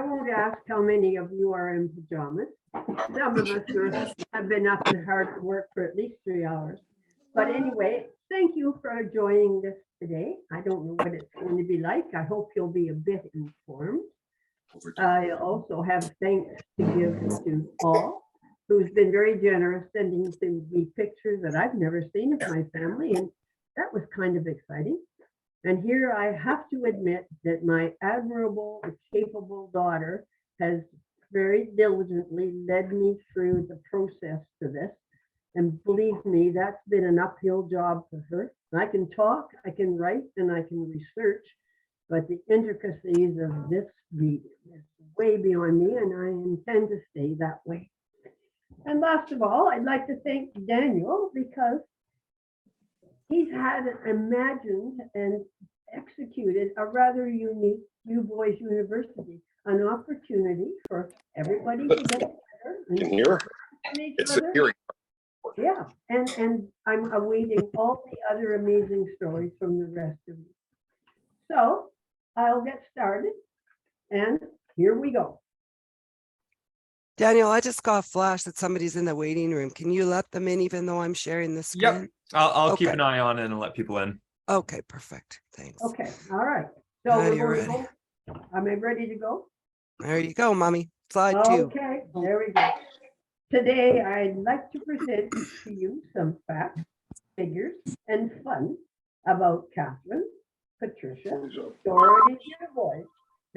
I won't ask how many of you are in pajamas. Some of us have been up and hard at work for at least 3 hours. But anyway, thank you for joining this today. I don't know what it's going to be like. I hope you'll be a bit informed. I also have thanks to give to Paul, who's been very generous, sending me pictures that I've never seen of my family, and that was kind of exciting. And here I have to admit that my admirable, capable daughter has very diligently led me through the process to this. And believe me, that's been an uphill job for her. I can talk, I can write, and I can research, but the intricacies of this reading is way beyond me, and I intend to stay that way. And last of all, I'd like to thank Daniel, because he's had imagined and executed a rather unique Du Bois University, an opportunity for everybody to get together. You can hear? It's a hearing. Yeah, and I'm awaiting all the other amazing stories from the rest of you. So I'll get started, and here we go. Daniel, I just got a flash that somebody's in the waiting room. Can you let them in even though I'm sharing the screen? Yep, I'll keep Okay. an eye on it and let people in. Okay, perfect. Thanks. Okay, all right. So Now we're you're going to ready. go. Am I ready to go? There you go, mommy. Slide 2. Okay, there we go. Today, I'd like to present to you some facts, figures, and fun about Catherine, Patricia, Dorothy Du Bois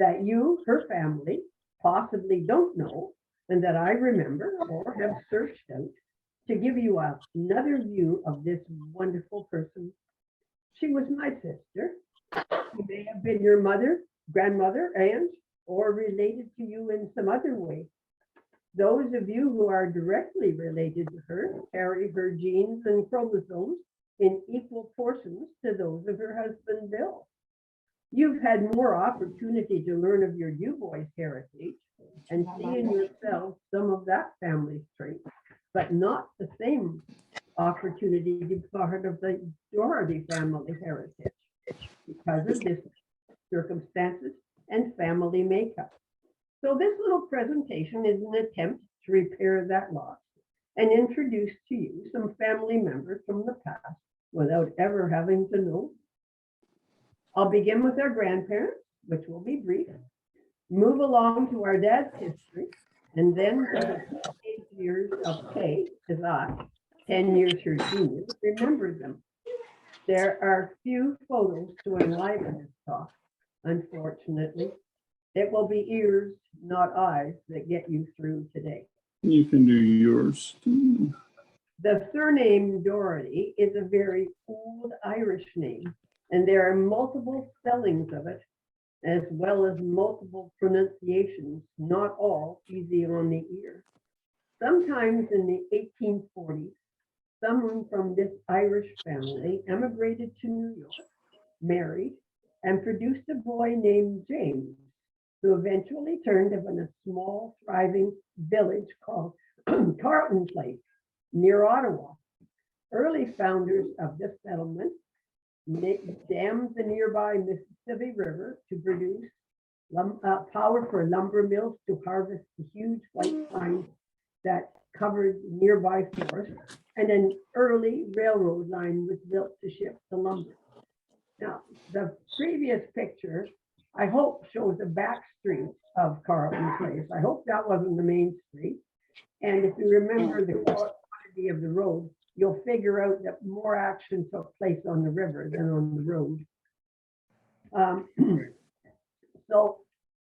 that you, her family, possibly don't know, and that I remember or have searched out to give you another view of this wonderful person. She was my sister. She may have been your mother, grandmother, aunt, or related to you in some other way. Those of you who are directly related to her carry her genes and chromosomes in equal portions to those of her husband, Bill. You've had more opportunity to learn of your Du Bois heritage and see in yourself some of that family trait, but not the same opportunity to be part of the Doherty family heritage because of this circumstances and family makeup. So this little presentation is an attempt to repair that loss and introduce to you some family members from the past without ever having to know. I'll begin with our grandparents, which will be brief, move along to our dad's history, and then to the 8 years of Kay, as I, 10 years her junior, remember them. There are few photos to enliven this talk, unfortunately. It will be ears, not eyes, that get you through today. You can do yours too. The surname Doherty is a very old Irish name, and there are multiple spellings of it, as well as multiple pronunciations, not all easy on the ear. Sometimes in the 1840s, someone from this Irish family emigrated to New York, married, and produced a boy named James, who eventually turned up in a small, thriving village called Carleton Place, near Ottawa. Early founders of this settlement dammed the nearby Mississippi River to produce power for lumber mills to harvest the huge white pines that covered nearby forests, and an early railroad line was built to ship the lumber. Now, the previous picture, I hope, shows a back street of Carleton Place. I hope that wasn't the main street. And if you remember the quality of the road, you'll figure out that more action took place on the river than on the road. So,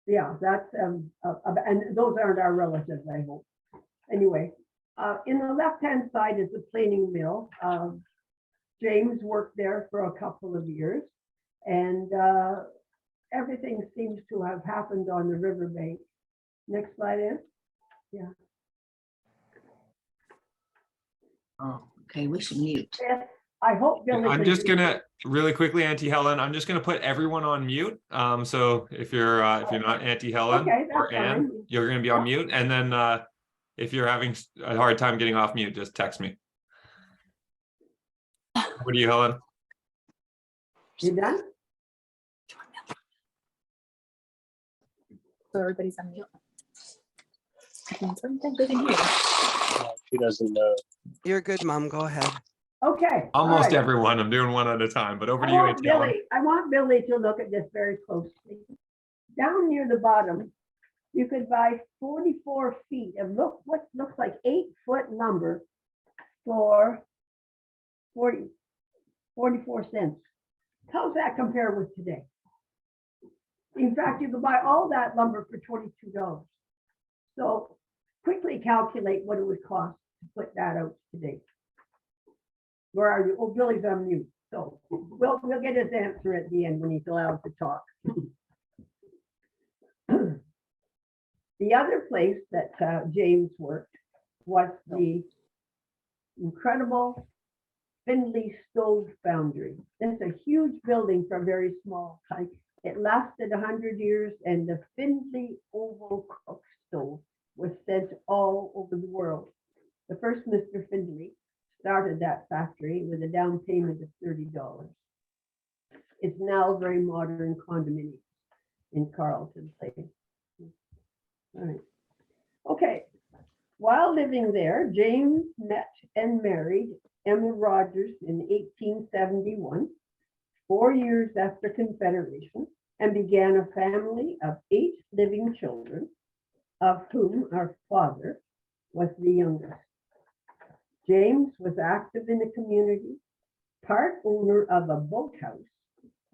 yeah, that's, and those aren't our relatives, I hope. Anyway, in the left-hand side is the planing mill. James worked there for a couple of years, and everything seems to have happened on the riverbank. Next slide in. Yeah. Oh, okay, we should mute. Yes, I hope Billy. I'm just gonna really quickly, Auntie Helen. I'm just gonna put everyone on mute. So if you're not Auntie Helen or Anne, you're gonna be on mute. And then if you're having a hard time getting off mute, just text me. What are you, Helen? You done? So everybody's on mute. That means everything can hear. She doesn't know. You're good, Mom. Go ahead. Okay. all Almost right. everyone. I'm doing one at a time, but over I to you, want Auntie Helen. Billy, I want Billy to look at this very closely. Down near the bottom, you could buy 44 feet of what looks like 8-foot lumber for 44 cents. How's that compare with today? In fact, you could buy all that lumber for $22. So quickly calculate what it would cost to put that out today. Where are you? Oh, Billy's on mute. So we'll get his answer at the end when he's allowed to talk. The other place that James worked was the incredible Findlay Stove Foundry. It's a huge building for a very small type. It lasted 100 years, and the Findlay Oval Cook Stove was sent all over the world. The first Mr. Findlay started that factory with a down payment of $30. It's now a very modern condominium in Carleton Place. All right. Okay. While living there, James met and married Emma Rogers in 1871, 4 years after Confederation, and began a family of 8 living children, of whom our father was the youngest. James was active in the community, part owner of a boathouse,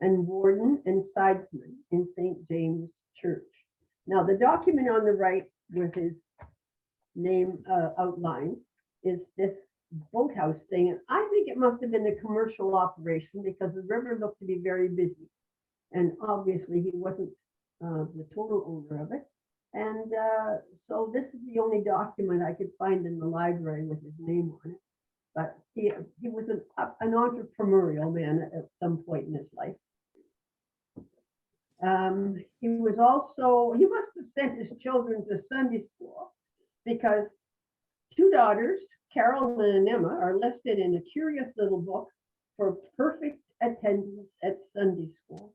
and warden and sidesman in St. James Church. Now, the document on the right with his name outlined is this boathouse thing. And I think it must have been a commercial operation because the river looked to be very busy. And obviously he wasn't the total owner of it. And so this is the only document I could find in the library with his name on it. But he was an entrepreneurial man at some point in his life. He must have sent his children to Sunday school because 2 daughters, Carolyn and Emma, are listed in a curious little book for perfect attendance at Sunday school.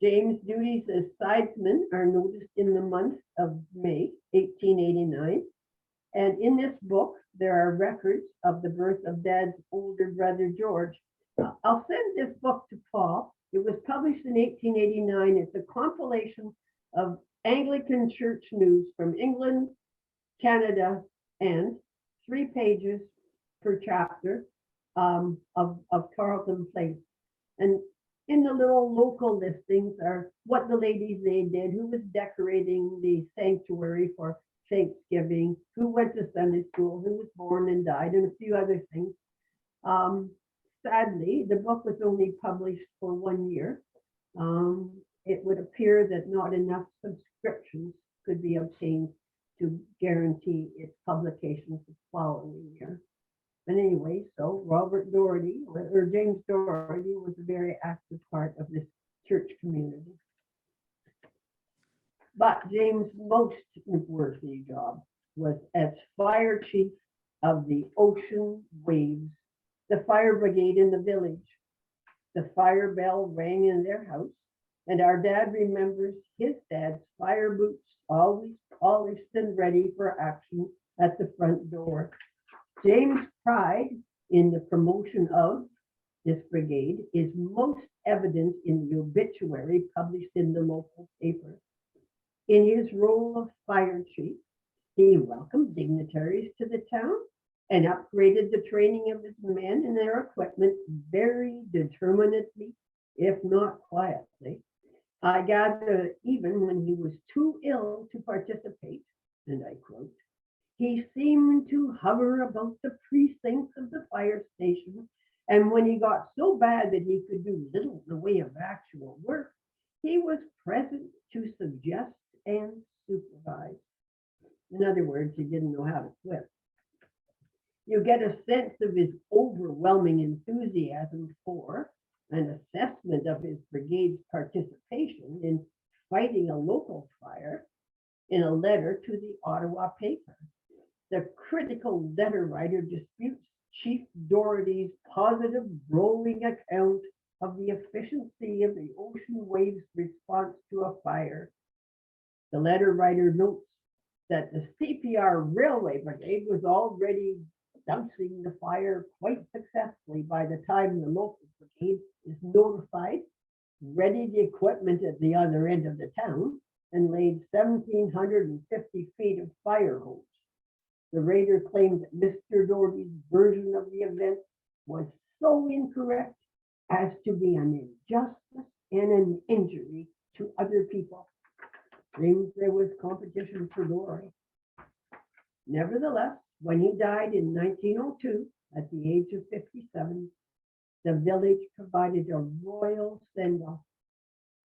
James' duties as sidesman are noticed in the month of May, 1889. And in this book, there are records of the birth of Dad's older brother, George. I'll send this book to Paul. It was published in 1889. It's a compilation of Anglican church news from England, Canada, and 3 pages per chapter of Carleton Place. And in the little local listings are what the ladies' aid did, who was decorating the sanctuary for Thanksgiving, who went to Sunday school, who was born and died, and a few other things. Sadly, the book was only published for 1 year. It would appear that not enough subscriptions could be obtained to guarantee its publication the following year. But anyway, so Robert Doherty, or James Doherty, was a very active part of this church community. But James' most noteworthy job was as fire chief of the Ocean Waves, the fire brigade in the village. The fire bell rang in their house, and our dad remembers his dad's fire boots always polished and ready for action at the front door. James' pride in the promotion of this brigade is most evident in the obituary published in the local paper. In his role of fire chief, he welcomed dignitaries to the town and upgraded the training of his men and their equipment very determinedly, if not quietly. I gather even when he was too ill to participate, and I quote, he seemed to hover about the precincts of the fire station, and when he got so bad that he could do little in the way of actual work, he was present to suggest and supervise. In other words, he didn't know how to quit. You get a sense of his overwhelming enthusiasm for an assessment of his brigade's participation in fighting a local fire in a letter to the Ottawa paper. The critical letter writer disputes Chief Doherty's positive rolling account of the efficiency of the Ocean Waves response to a fire. The letter writer notes that the CPR Railway Brigade was already dousing the fire quite successfully by the time the local brigade is notified, readied the equipment at the other end of the town, and laid 1,750 feet of fire hose. The raider claimed that Mr. Doherty's version of the event was so incorrect as to be an injustice and an injury to other people. Seems there was competition for glory. Nevertheless, when he died in 1902, at the age of 57, the village provided a royal send-off,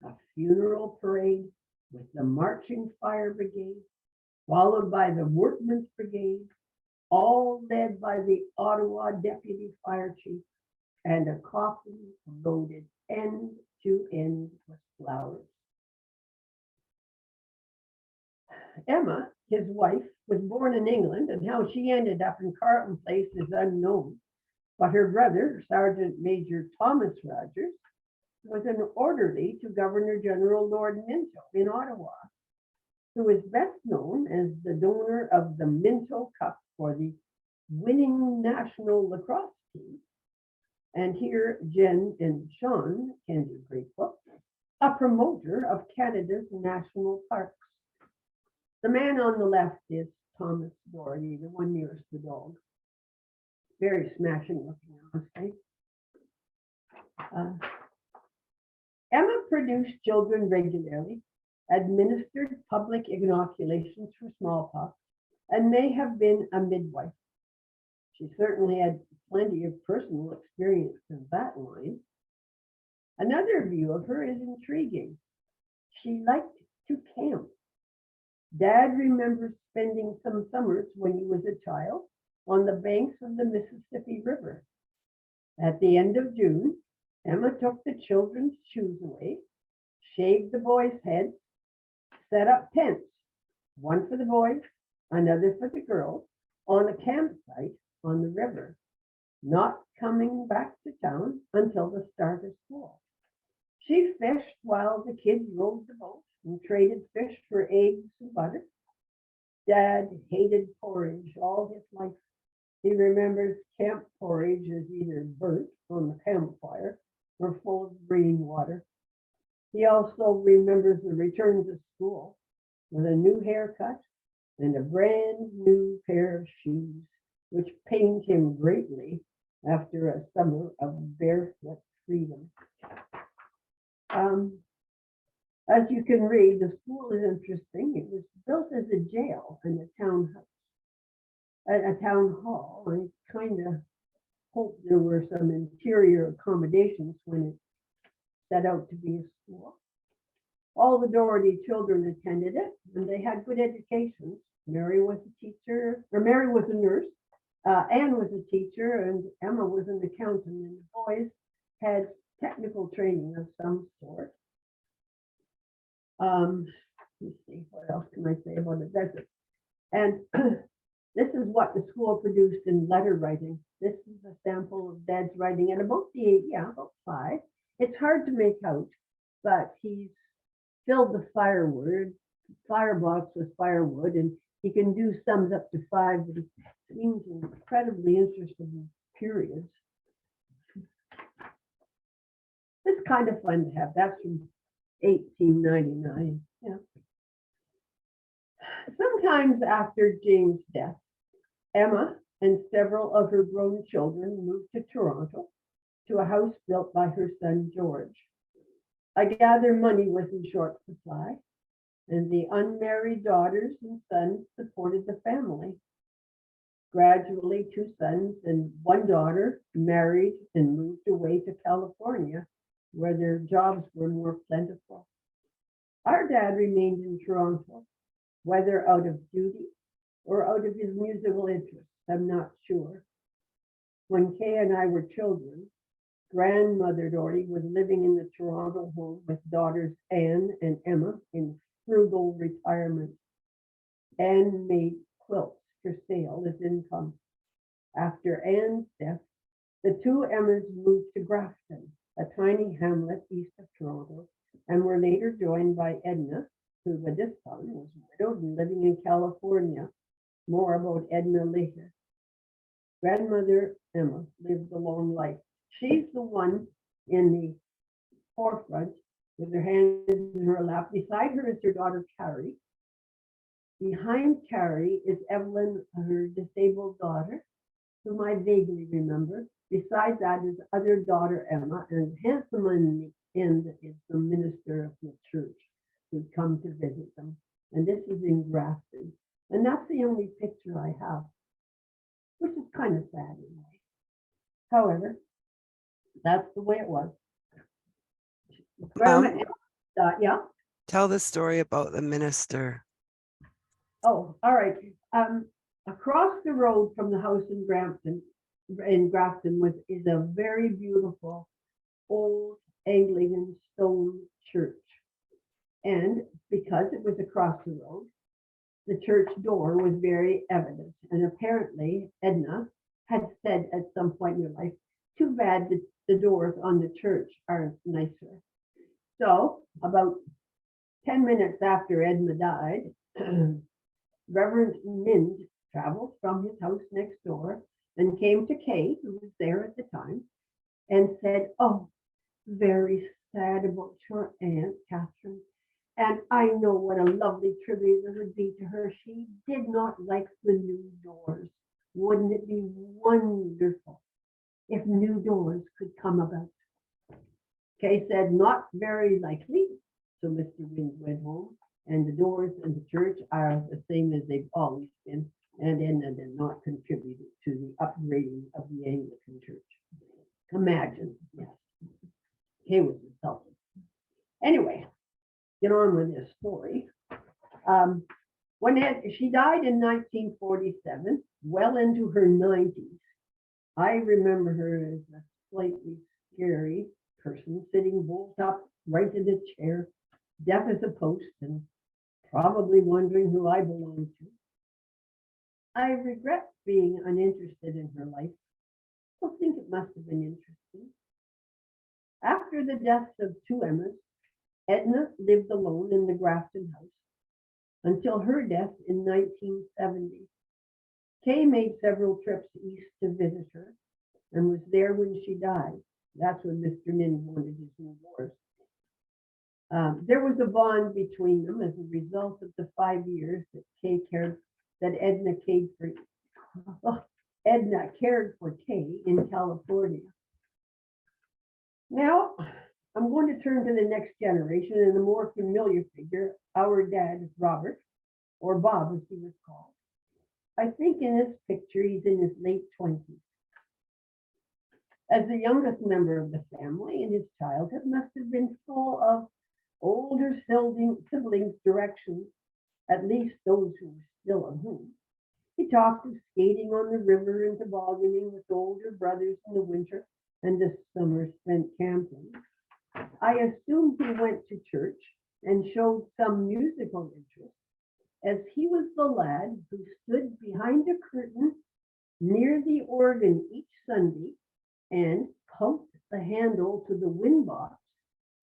a funeral parade with the marching fire brigade, followed by the workmen's brigade, all led by the Ottawa deputy fire chief, and a coffin loaded end to end with flowers. Emma, his wife, was born in England, and how she ended up in Carleton Place is unknown. But her brother, Sergeant Major Thomas Rogers, was an orderly to Governor General Lord Minto in Ottawa, who is best known as the donor of the Minto Cup for the winning national lacrosse team. And here, Jen and Sean can be grateful, a promoter of Canada's national parks. The man on the left is Thomas Doherty, the one nearest the dog. Very smashing looking, I must say. Emma produced children regularly, administered public inoculations for smallpox, and may have been a midwife. She certainly had plenty of personal experience in that line. Another view of her is intriguing. She liked to camp. Dad remembers spending some summers when he was a child on the banks of the Mississippi River. At the end of June, Emma took the children's shoes away, shaved the boys' heads, set up tents, one for the boys, another for the girls, on a campsite on the river, not coming back to town until the start of school. She fished while the kids rowed the boat and traded fish for eggs and butter. Dad hated porridge all his life. He remembers camp porridge as either burnt on the campfire or full of green water. He also remembers the return to school with a new haircut and a brand new pair of shoes, which pained him greatly after a summer of barefoot freedom. As you can read, the school is interesting. It was built as a jail and a town hall. I kind of hope there were some interior accommodations when it set out to be a school. All the Doherty children attended it, and they had good educations. Mary was a teacher, or Mary was a nurse. Anne was a teacher, and Emma was an accountant, and the boys had technical training of some sort. Let's see, what else can I say about it? That's it. And this is what the school produced in letter writing. This is a sample of Dad's writing at about about 5. It's hard to make out, but he's filled the firebox with firewood, and he can do sums up to 5, but he seems incredibly interested in periods. It's kind of fun to have. That's from 1899. Yeah. Sometimes after Jane's death, Emma and several of her grown children moved to Toronto to a house built by her son George. I gather money was in short supply, and the unmarried daughters and sons supported the family. Gradually, 2 sons and 1 daughter married and moved away to California, where their jobs were more plentiful. Our dad remained in Toronto, whether out of duty or out of his musical interests, I'm not sure. When Kay and I were children, grandmother Doherty was living in the Toronto home with daughters Anne and Emma in frugal retirement. Anne made quilts for sale as income. After Anne's death, the 2 Emmas moved to Grafton, a tiny hamlet east of Toronto, and were later joined by Edna who by this time was widowed and living in California. More about Edna later. Grandmother Emma lived a long life. She's the one in the forefront with her hands in her lap. Beside her is her daughter Carrie. Behind Carrie is Evelyn, her disabled daughter, whom I vaguely remember. Beside that is other daughter Emma, and handsome on the end is the minister of the church who's come to visit them. And this is in Grafton. And that's the only picture I have, which is kind of sad in a way. However, that's the way it was. Grandma, yeah. Tell the story about the minister. Oh, all right. Across the road from the house in Grafton is a very beautiful old Anglican stone church. And because it was across the road, the church door was very evident. And apparently Edna had said at some point in her life, too bad that the doors on the church aren't nicer. So about 10 minutes after Edna died, Reverend Mind traveled from his house next door and came to Kay, who was there at the time, and said, oh, very sad about your Aunt Catherine. And I know what a lovely tribute it would be to her. She did not like the new doors. Wouldn't it be wonderful if new doors could come about? Kay said, not very likely. So Mr. Wind went home, and the doors in the church are the same as they've always been, and Edna did not contribute to the upgrading of the Anglican church. Imagine, yes. Kay was insulted. Anyway, get on with this story. She died in 1947, well into her 90s. I remember her as a slightly scary person, sitting bolt up right in a chair, deaf as a post, and probably wondering who I belonged to. I regret being uninterested in her life. I think it must have been interesting. After the deaths of two Emmas, Edna lived alone in the Grafton house until her death in 1970. Kay made several trips east to visit her and was there when she died. That's when Mr. Nin wanted his new doors. There was a bond between them as a result of the 5 years that Edna cared for Kay in California. Now, I'm going to turn to the next generation and a more familiar figure, our dad, Robert, or Bob as he was called. I think in this picture, he's in his late 20s. As the youngest member of the family in his childhood must have been full of older siblings' directions, at least those who were still at home. He talked of skating on the river and tobogganing with older brothers in the winter and the summer spent camping. I assumed he went to church and showed some musical interest, as he was the lad who stood behind a curtain near the organ each Sunday and pumped the handle to the wind box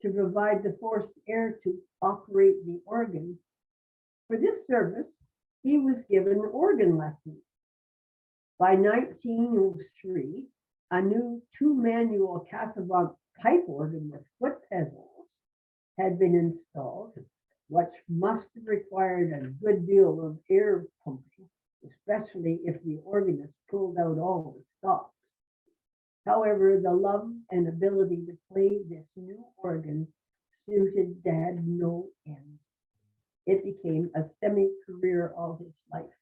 to provide the forced air to operate the organ. For this service, he was given organ lessons. By 1903, a new two-manual Casablanca pipe organ with foot pedals had been installed, which must have required a good deal of air pumping, especially if the organist pulled out all the stops. However, the love and ability to play this new organ suited Dad no end. It became a semi-career all his life.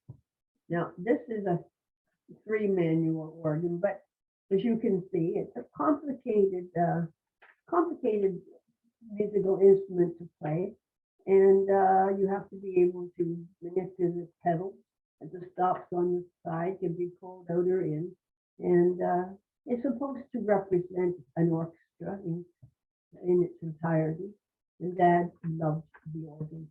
Now, this is a three-manual organ, but as you can see, it's a complicated musical instrument to play, and you have to be able to manipulate the pedals, and the stops on the side can be pulled out or in, and it's supposed to represent an orchestra in its entirety, and Dad loved the organ.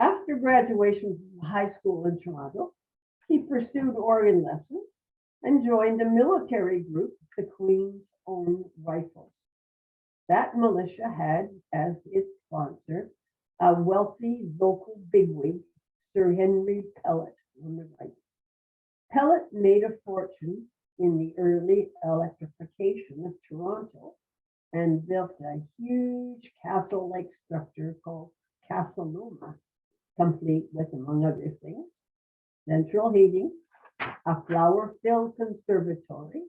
After graduation from high school in Toronto, he pursued organ lessons and joined the military group, the Queen's Own Rifles. That militia had as its sponsor a wealthy local bigwig, Sir Henry Pellet on the right. Pellet made a fortune in the early electrification of Toronto and built a huge castle-like structure called Castle Noma, complete with, among other things, central heating, a flower-filled conservatory,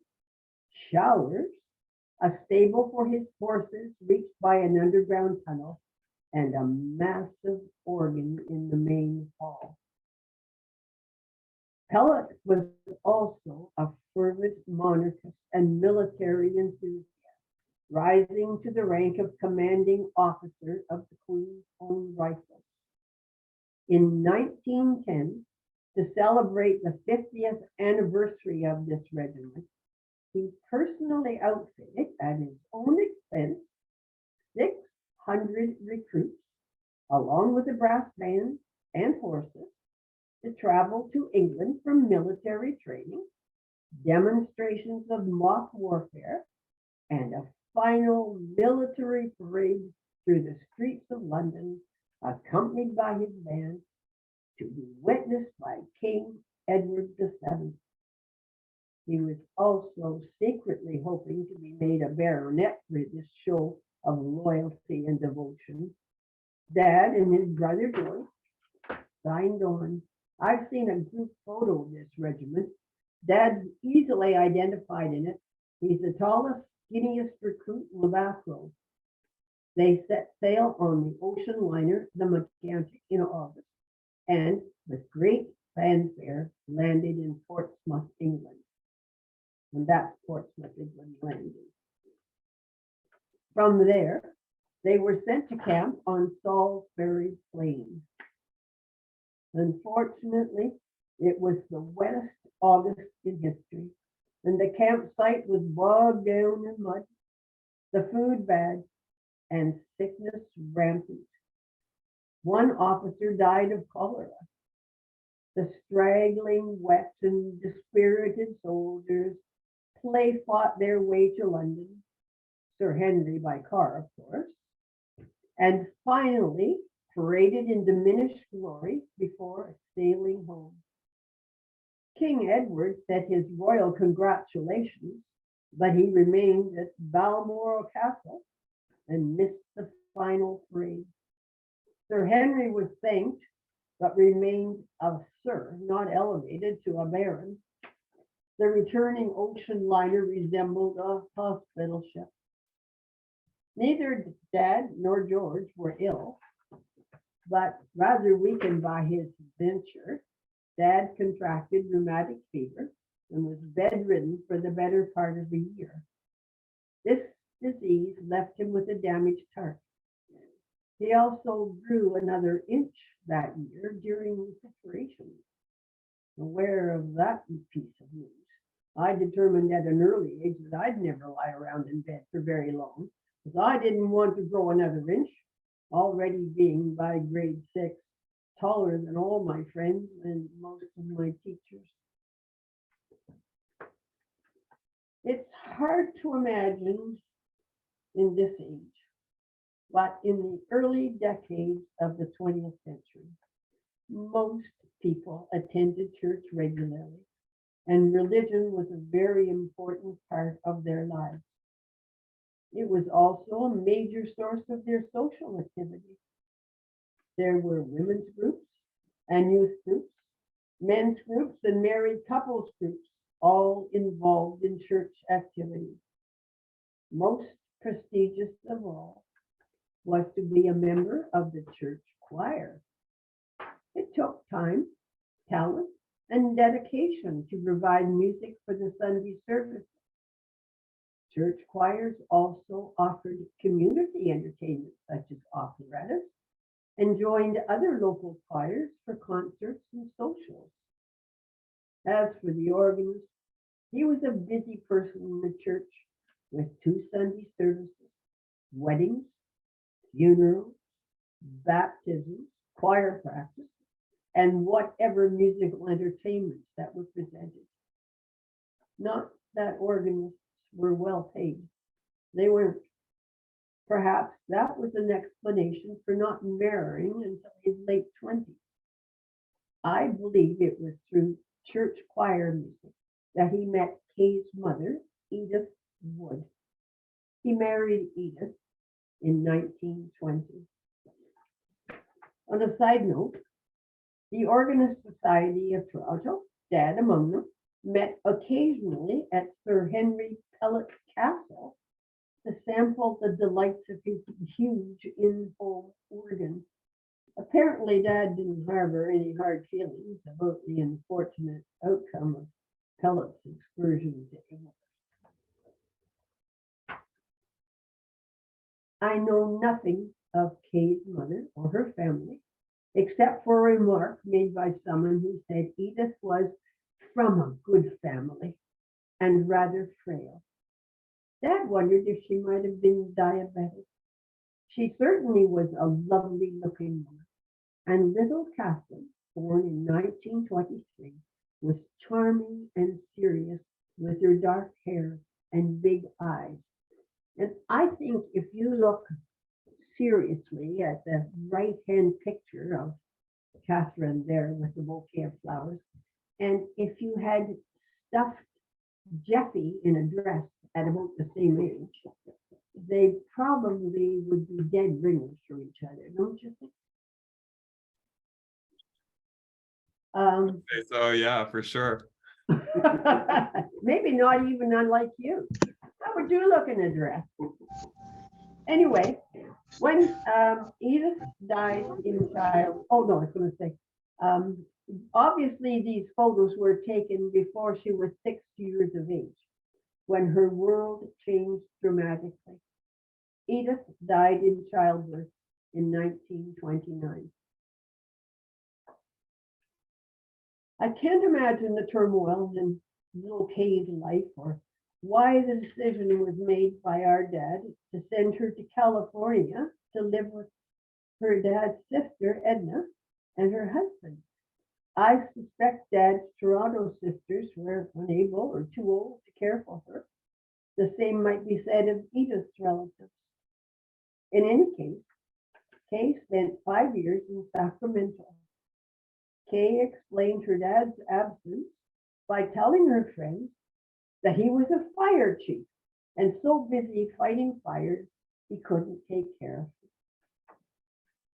showers, a stable for his horses reached by an underground tunnel, and a massive organ in the main hall. Pellet was also a fervent monarchist and military enthusiast, rising to the rank of commanding officer of the Queen's Own Rifles. In 1910, to celebrate the 50th anniversary of this regiment, he personally outfitted, at his own expense, 600 recruits, along with a brass band and horses, to travel to England for military training, demonstrations of mock warfare, and a final military parade through the streets of London, accompanied by his band, to be witnessed by King Edward VII. He was also secretly hoping to be made a baronet for this show of loyalty and devotion. Dad and his brother George signed on. I've seen a group photo of this regiment. Dad's easily identified in it. He's the tallest, skinniest recruit in the back row. They set sail on the ocean liner, the Atlantic, in August, and with great fanfare landed in Portsmouth, England. And that's Portsmouth, England landing. From there, they were sent to camp on Salisbury Plain. Unfortunately, it was the wettest August in history, and the campsite was bogged down in mud, the food bad, and sickness rampant. One officer died of cholera. The straggling, wet, and dispirited soldiers fought their way to London, Sir Henry by car, of course, and finally paraded in diminished glory before sailing home. King Edward said his royal congratulations, but he remained at Balmoral Castle and missed the final parade. Sir Henry was thanked, but remained a sir, not elevated to a baron. The returning ocean liner resembled a hospital ship. Neither Dad nor George were ill, but rather weakened by his adventure. Dad contracted rheumatic fever and was bedridden for the better part of the year. This disease left him with a damaged heart. He also grew another inch that year during recuperation. Aware of that piece of news, I determined at an early age that I'd never lie around in bed for very long, because I didn't want to grow another inch, already being by grade 6 taller than all my friends and most of my teachers. It's hard to imagine in this age, but in the early decades of the 20th century, most people attended church regularly, and religion was a very important part of their lives. It was also a major source of their social activity. There were women's groups and youth groups, men's groups and married couples groups, all involved in church activities. Most prestigious of all was to be a member of the church choir. It took time, talent, and dedication to provide music for the Sunday service. Church choirs also offered community entertainment such as operettas and joined other local choirs for concerts and socials. As for the organist, he was a busy person in the church with 2 Sunday services, weddings, funerals, baptisms, choir practice, and whatever musical entertainments that were presented. Not that organists were well paid. They weren't. Perhaps that was an explanation for not marrying until his late 20s. I believe it was through church choir music that he met Kay's mother, Edith Wood. He married Edith in 1920. On a side note, the Organist Society of Toronto, Dad among them, met occasionally at Sir Henry Pellet's castle to sample the delights of his huge in-home organ. Apparently, Dad didn't harbor any hard feelings about the unfortunate outcome of Pellet's excursion to England. I know nothing of Kay's mother or her family, except for a remark made by someone who said Edith was from a good family and rather frail. Dad wondered if she might have been diabetic. She certainly was a lovely looking woman, and little Catherine, born in 1923, was charming and serious with her dark hair and big eyes. And I think if you look seriously at the right-hand picture of Catherine there with the bouquet of flowers, and if you had stuffed Jeffy in a dress at about the same age, they probably would be dead ringers for each other, don't you think? So yeah, for sure. Maybe not even unlike you. How would you look in a dress? Anyway, when Edith died in child, oh no, I was going to say, obviously these photos were taken before she was 6 years of age, when her world changed dramatically. Edith died in childbirth in 1929. I can't imagine the turmoil in little Kay's life, or why the decision was made by our dad to send her to California to live with her dad's sister, Edna, and her husband. I suspect Dad's Toronto sisters were unable or too old to care for her. The same might be said of Edith's relatives. In any case, Kay spent 5 years in Sacramento. Kay explained her dad's absence by telling her friends that he was a fire chief and so busy fighting fires he couldn't take care of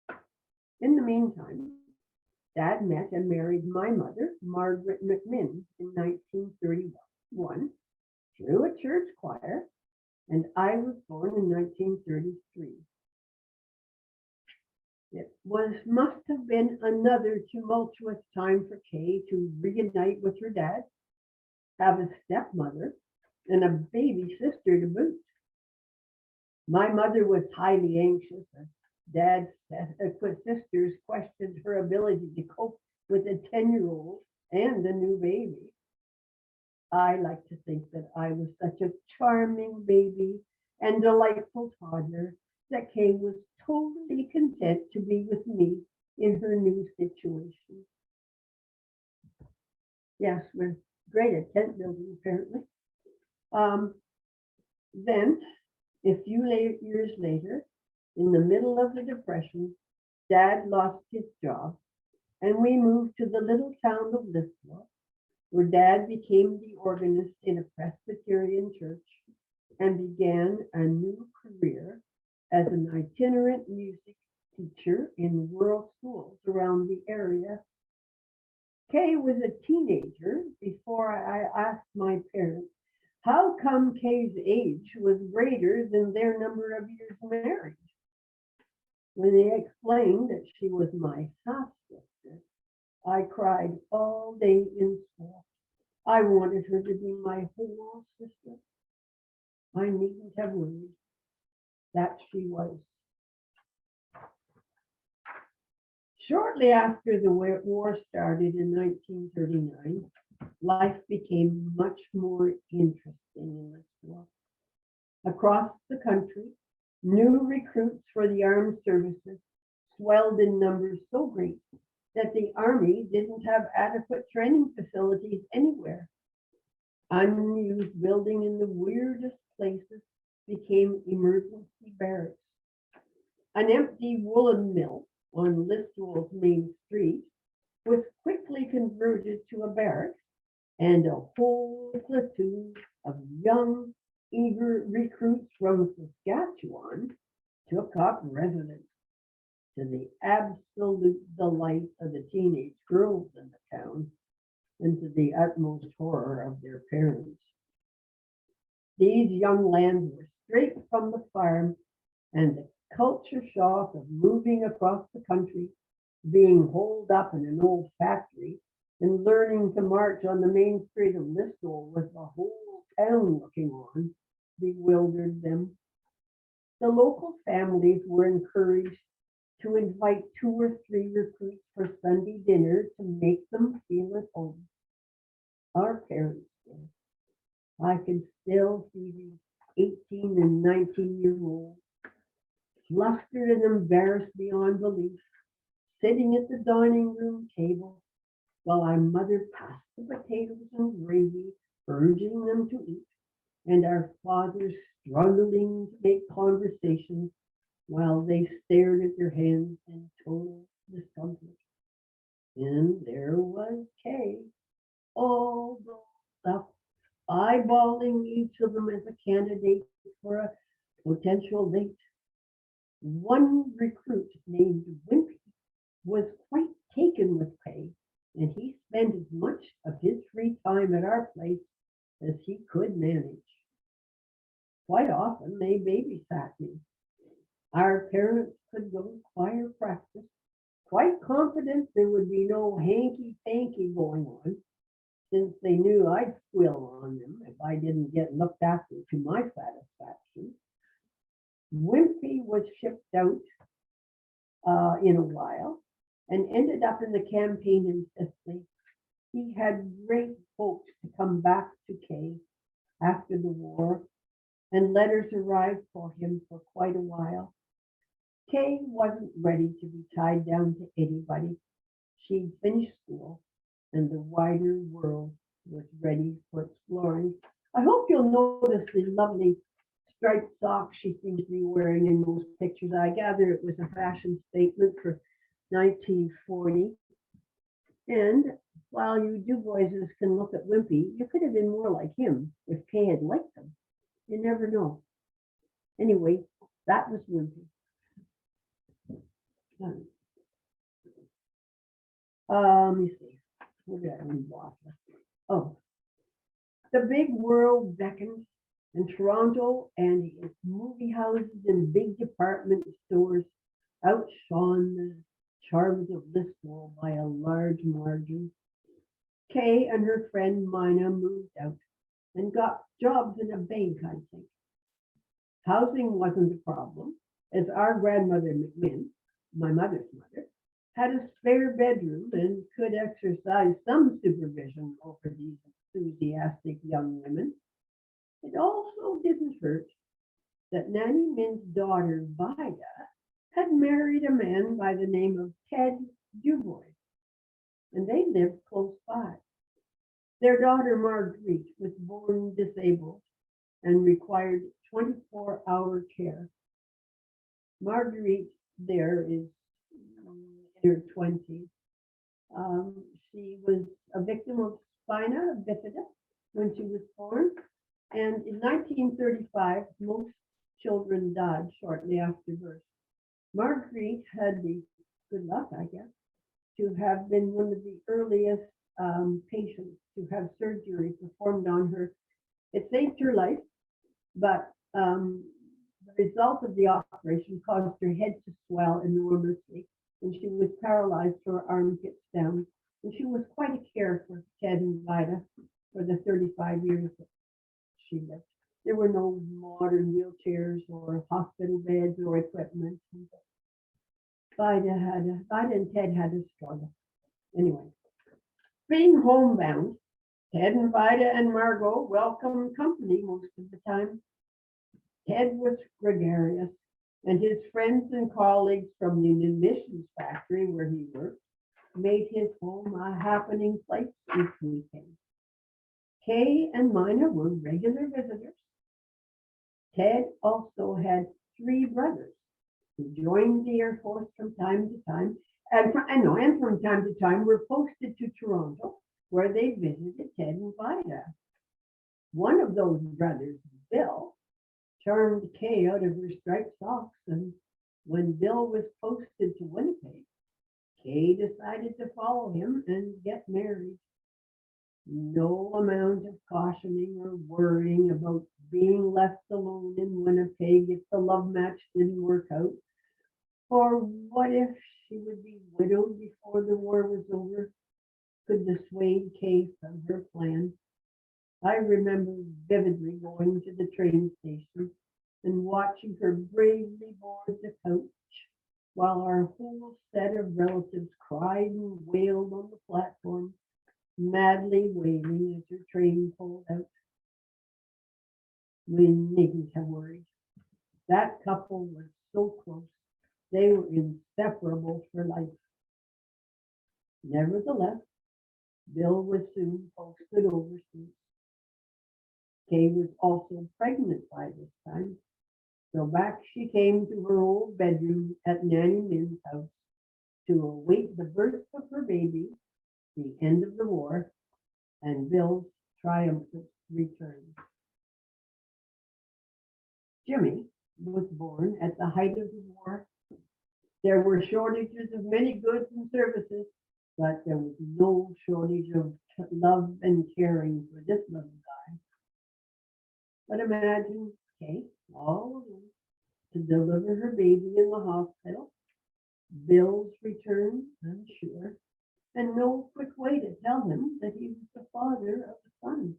them. In the meantime, Dad met and married my mother, Margaret McMinn, in 1931 through a church choir, and I was born in 1933. It must have been another tumultuous time for Kay to reunite with her dad, have a stepmother, and a baby sister to boot. My mother was highly anxious, as Dad's sisters questioned her ability to cope with a 10-year-old and a new baby. I like to think that I was such a charming baby and delightful toddler that Kay was totally content to be with me in her new situation. Yes, we're great at tent building, apparently. Then, a few years later, in the middle of the Depression, Dad lost his job, and we moved to the little town of Lithgow, where Dad became the organist in a Presbyterian church and began a new career as an itinerant music teacher in rural schools around the area. Kay was a teenager before I asked my parents how come Kay's age was greater than their number of years married. When they explained that she was my half-sister, I cried all day in school. I wanted her to be my whole sister. I needn't have worried. That she was. Shortly after the war started in 1939, life became much more interesting in this war. Across the country, new recruits for the armed services swelled in numbers so great that the Army didn't have adequate training facilities anywhere. Unused building in the weirdest places became emergency barracks. An empty woolen mill on Listowel's main street was quickly converted to a barracks, and a whole platoon of young, eager recruits from Saskatchewan took up residence, to the absolute delight of the teenage girls in the town and to the utmost horror of their parents. These young lads were straight from the farm, and the culture shock of moving across the country, being holed up in an old factory, and learning to march on the main street of Listowel with the whole town looking on, bewildered them. The local families were encouraged to invite 2 or 3 recruits for Sunday dinner to make them feel at home. Our parents did. I can still see these 18 and 19-year-olds, flustered and embarrassed beyond belief, sitting at the dining room table while our mother passed the potatoes and gravy, urging them to eat, and our fathers struggling to make conversation while they stared at their hands in total discomfort. And there was Kay, all dolled up, eyeballing each of them as a candidate for a potential date. One recruit named Wimpy was quite taken with Kay, and he spent as much of his free time at our place as he could manage. Quite often they babysat me. Our parents could go to choir practice, quite confident there would be no hanky-panky going on, since they knew I'd squill on them if I didn't get looked after to my satisfaction. Wimpy was shipped out in a while and ended up in the campaign in Sicily. He had great hopes to come back to Kay after the war, and letters arrived for him for quite a while. Kay wasn't ready to be tied down to anybody. She'd finished school, and the wider world was ready for exploring. I hope you'll notice the lovely striped socks she seems to be wearing in those pictures. I gather it was a fashion statement for 1940. And while you Du Boises can look at Wimpy, you could have been more like him if Kay had liked him. You never know. Anyway, that was Wimpy. Let me see. What did I leave off with? Oh, the big world beckons, and Toronto and its movie houses and big department stores outshone the charms of Listowel by a large margin. Kay and her friend Mina moved out and got jobs in a bank, I think. Housing wasn't a problem, as our grandmother McMinn, my mother's mother, had a spare bedroom and could exercise some supervision over these enthusiastic young women. It also didn't hurt that Nanny Min's daughter, Vida, had married a man by the name of Ted Dubois, and they lived close by. Their daughter, Marguerite, was born disabled and required 24-hour care. Marguerite there is in her 20s. She was a victim of spina bifida when she was born. And in 1935, most children died shortly after birth. Marguerite had the good luck, I guess, to have been one of the earliest patients to have surgery performed on her. It saved her life, but the result of the operation caused her head to swell enormously, and she was paralyzed from her armpits down. And she was quite a care for Ted and Vida for the 35 years that she lived. There were no modern wheelchairs or hospital beds or equipment. Vida and Ted had a struggle. Anyway, being homebound, Ted and Vida and Margot welcomed company most of the time. Ted was gregarious, and his friends and colleagues from the munitions factory where he worked made his home a happening place each weekend. Kay and Mina were regular visitors. Ted also had 3 brothers who joined the Air Force from time to time, and from time to time were posted to Toronto, where they visited Ted and Vida. One of those brothers, Bill, charmed Kay out of her striped socks, and when Bill was posted to Winnipeg, Kay decided to follow him and get married. No amount of cautioning or worrying about being left alone in Winnipeg if the love match didn't work out, or what if she would be widowed before the war was over, could dissuade Kay from her plan. I remember vividly going to the train station and watching her bravely board the coach while our whole set of relatives cried and wailed on the platform, madly wailing as her train pulled out. We needn't have worried. That couple was so close. They were inseparable for life. Nevertheless, Bill was soon posted overseas. Kay was also pregnant by this time, so back she came to her old bedroom at Nanny Min's house to await the birth of her baby, the end of the war, and Bill's triumphant return. Jimmy was born at the height of the war. There were shortages of many goods and services, but there was no shortage of love and caring for this little guy. But imagine Kay all alone to deliver her baby in the hospital, Bill's return unsure, and no quick way to tell him that he was the father of the son.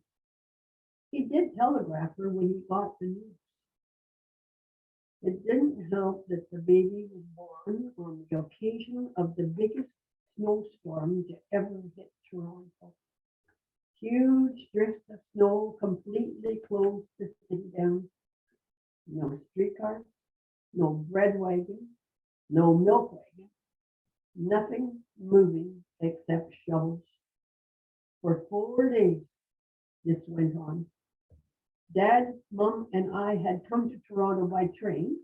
He did telegraph her when he got the news. It didn't help that the baby was born on the occasion of the biggest snowstorm to ever hit Toronto. Huge drifts of snow completely closed the city down. No streetcars, no bread wagon, no milk wagon, nothing moving except shovels. For 4 days, this went on. Dad, Mom, and I had come to Toronto by train,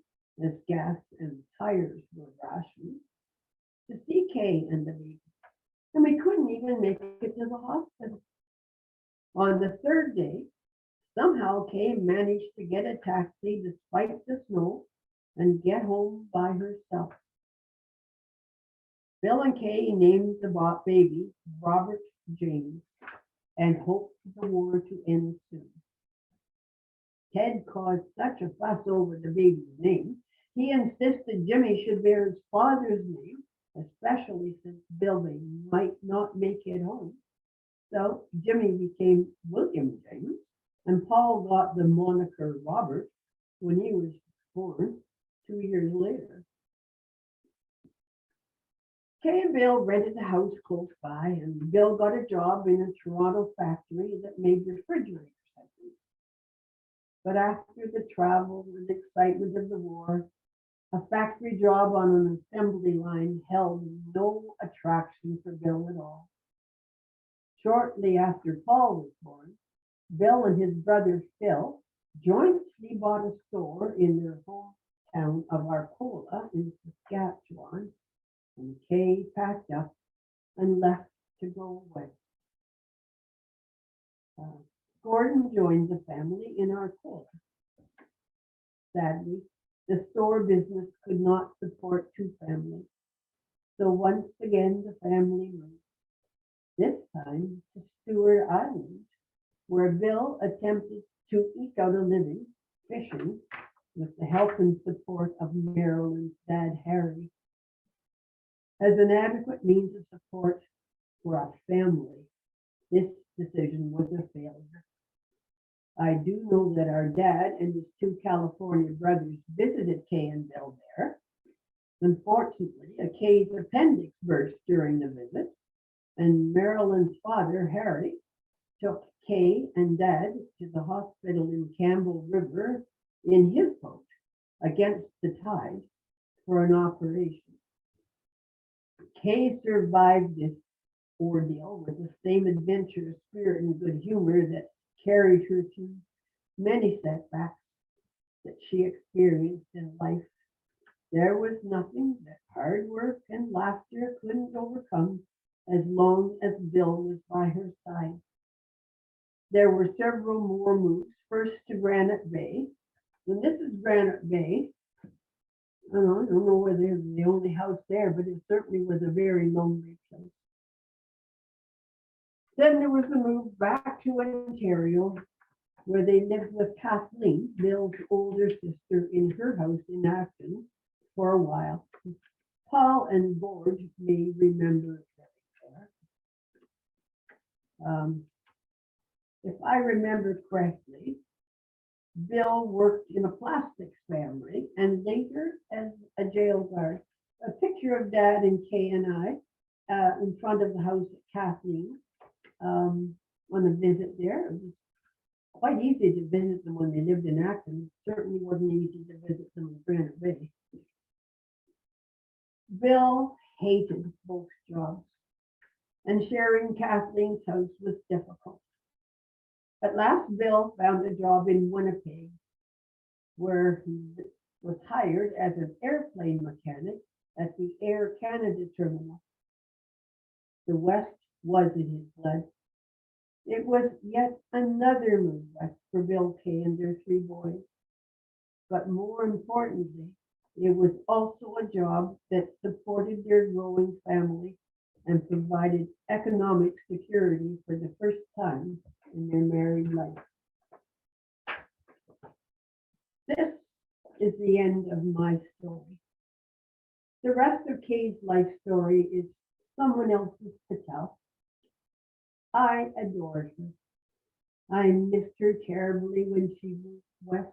as gas and tires were rationed, to see Kay and the baby, and we couldn't even make it to the hospital. On the 3rd day, somehow Kay managed to get a taxi despite the snow and get home by herself. Bill and Kay named the baby Robert James and hoped the war to end soon. Ted caused such a fuss over the baby's name, he insisted Jimmy should bear his father's name, especially since Bill might not make it home. So Jimmy became William James, and Paul got the moniker Robert when he was born 2 years later. Kay and Bill rented a house close by, and Bill got a job in a Toronto factory that made refrigerators. But after the travel and excitement of the war, a factory job on an assembly line held no attraction for Bill at all. Shortly after Paul was born, Bill and his brother Phil jointly bought a store in their hometown of Arcola in Saskatchewan, and Kay packed up and left to go west. Gordon joined the family in Arcola. Sadly, the store business could not support 2 families, so once again the family moved, this time to Stewart Island, where Bill attempted to eke out a living fishing with the help and support of Marilyn's dad, Harry. As an adequate means of support for a family, this decision was a failure. I do know that our dad and his 2 California brothers visited Kay and Bill there. Unfortunately, Kay's appendix burst during the visit, and Marilyn's father, Harry, took Kay and Dad to the hospital in Campbell River in his boat against the tide for an operation. Kay survived this ordeal with the same adventurous spirit and good humor that carried her through many setbacks. that she experienced in life. There was nothing that hard work and laughter couldn't overcome as long as Bill was by her side. There were several more moves, first to Granite Bay. And this is Granite Bay. I don't know whether it was the only house there, but it certainly was a very lonely place. Then there was a move back to Ontario, where they lived with Kathleen, Bill's older sister, in her house in Acton for a while. Paul and George may remember it very well. If I remember correctly, Bill worked in a plastics family and later as a jail guard. A picture of Dad and Kay and I in front of the house at Kathleen on a visit there. It was quite easy to visit them when they lived in Acton. It certainly wasn't easy to visit them in Granite Bay. Bill hated both jobs, and sharing Kathleen's house was difficult. At last, Bill found a job in Winnipeg, where he was hired as an airplane mechanic at the Air Canada terminal. The West was in his blood. It was yet another move west for Bill Kay and their 3 boys. But more importantly, it was also a job that supported their growing family and provided economic security for the first time in their married life. This is the end of my story. The rest of Kay's life story is someone else's to tell. I adored her. I missed her terribly when she moved west.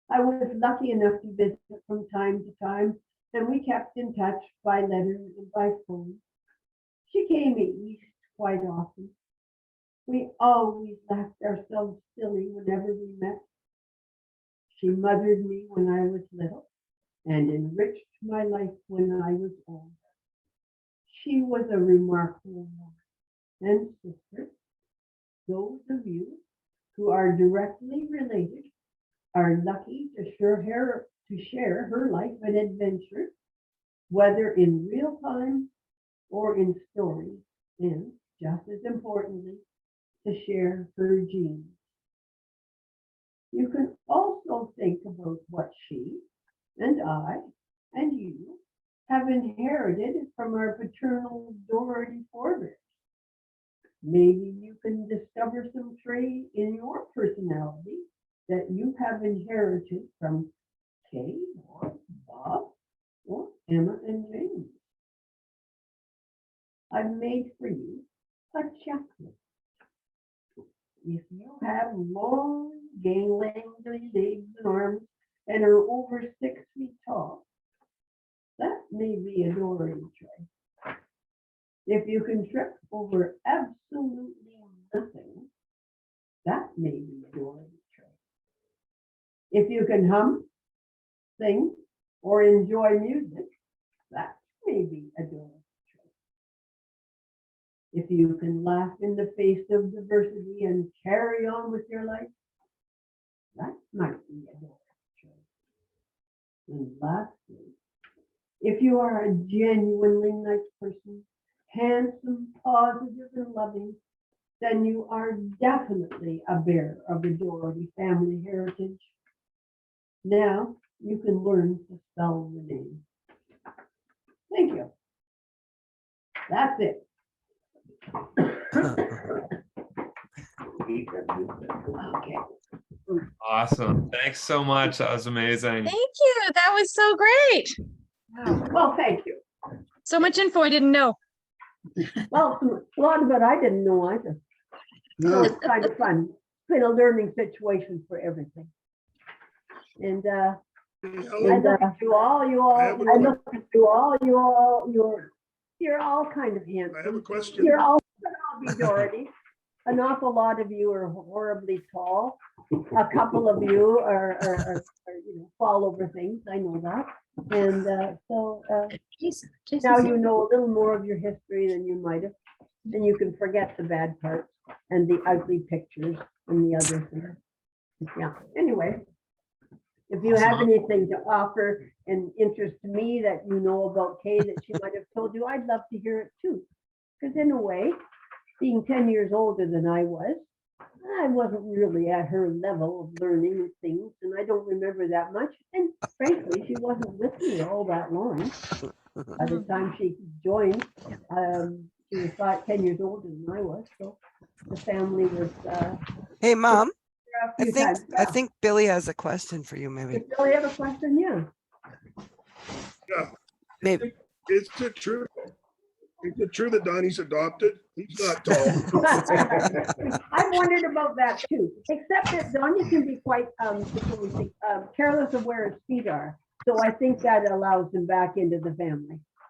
I was lucky enough to visit from time to time, and we kept in touch by letter and by phone. She came east quite often. We always laughed ourselves silly whenever we met. She mothered me when I was little and enriched my life when I was older. She was a remarkable woman and sister. Those of you who are directly related are lucky to share her life and adventure, whether in real time or in stories, and just as importantly, to share her genes. You can also think about what she and I and you have inherited from our paternal Doherty forebears. Maybe you can discover some traits in your personality that you have inherited from Kay or Bob or Emma and James. I've made for you a checklist. If you have long, gangly legs and arms and are over 6 feet tall, that may be a Doherty trait. If you can trip over absolutely nothing, that may be a Doherty trait. If you can hum, sing, or enjoy music, that may be a Doherty trait. If you can laugh in the face of diversity and carry on with your life, that might be a Doherty trait. And lastly, if you are a genuinely nice person, handsome, positive, and loving, then you are definitely a bearer of the Doherty family heritage. Now you can learn to spell the name. Thank you. That's it. Okay. Awesome. Thanks so much. That was amazing. Thank you. That was so great. Well, thank you. So much info I didn't know. Well, a lot of it I didn't know either. So it's kind of fun. It's been a learning situation for everything. And I look at you all, I look at you all, you're all kind of handsome. I have a question. You're all be Doherty. An awful lot of you are horribly tall. A couple of you are fall over things. I know that. And now you know a little more of your history than you might have. And you can forget the bad parts and the ugly pictures and the other things. Yeah. Anyway, if you have anything to offer and interest to me that you know about Kay that she might have told you, I'd love to hear it too. Because in a way, being 10 years older than I wasn't really at her level of learning things, and I don't remember that much. And frankly, she wasn't with me all that long. By the time she joined, she was about 10 years older than I was. So the family was. Hey, Mom, a few times. I think Billy has a question for you, maybe. Does Billy have a question? Yeah. Maybe. Is it true? Is it true that Donnie's adopted? He's not tall. I've wondered about that too, except that Donnie can be quite careless of where his feet are. So I think that allows him back into the family.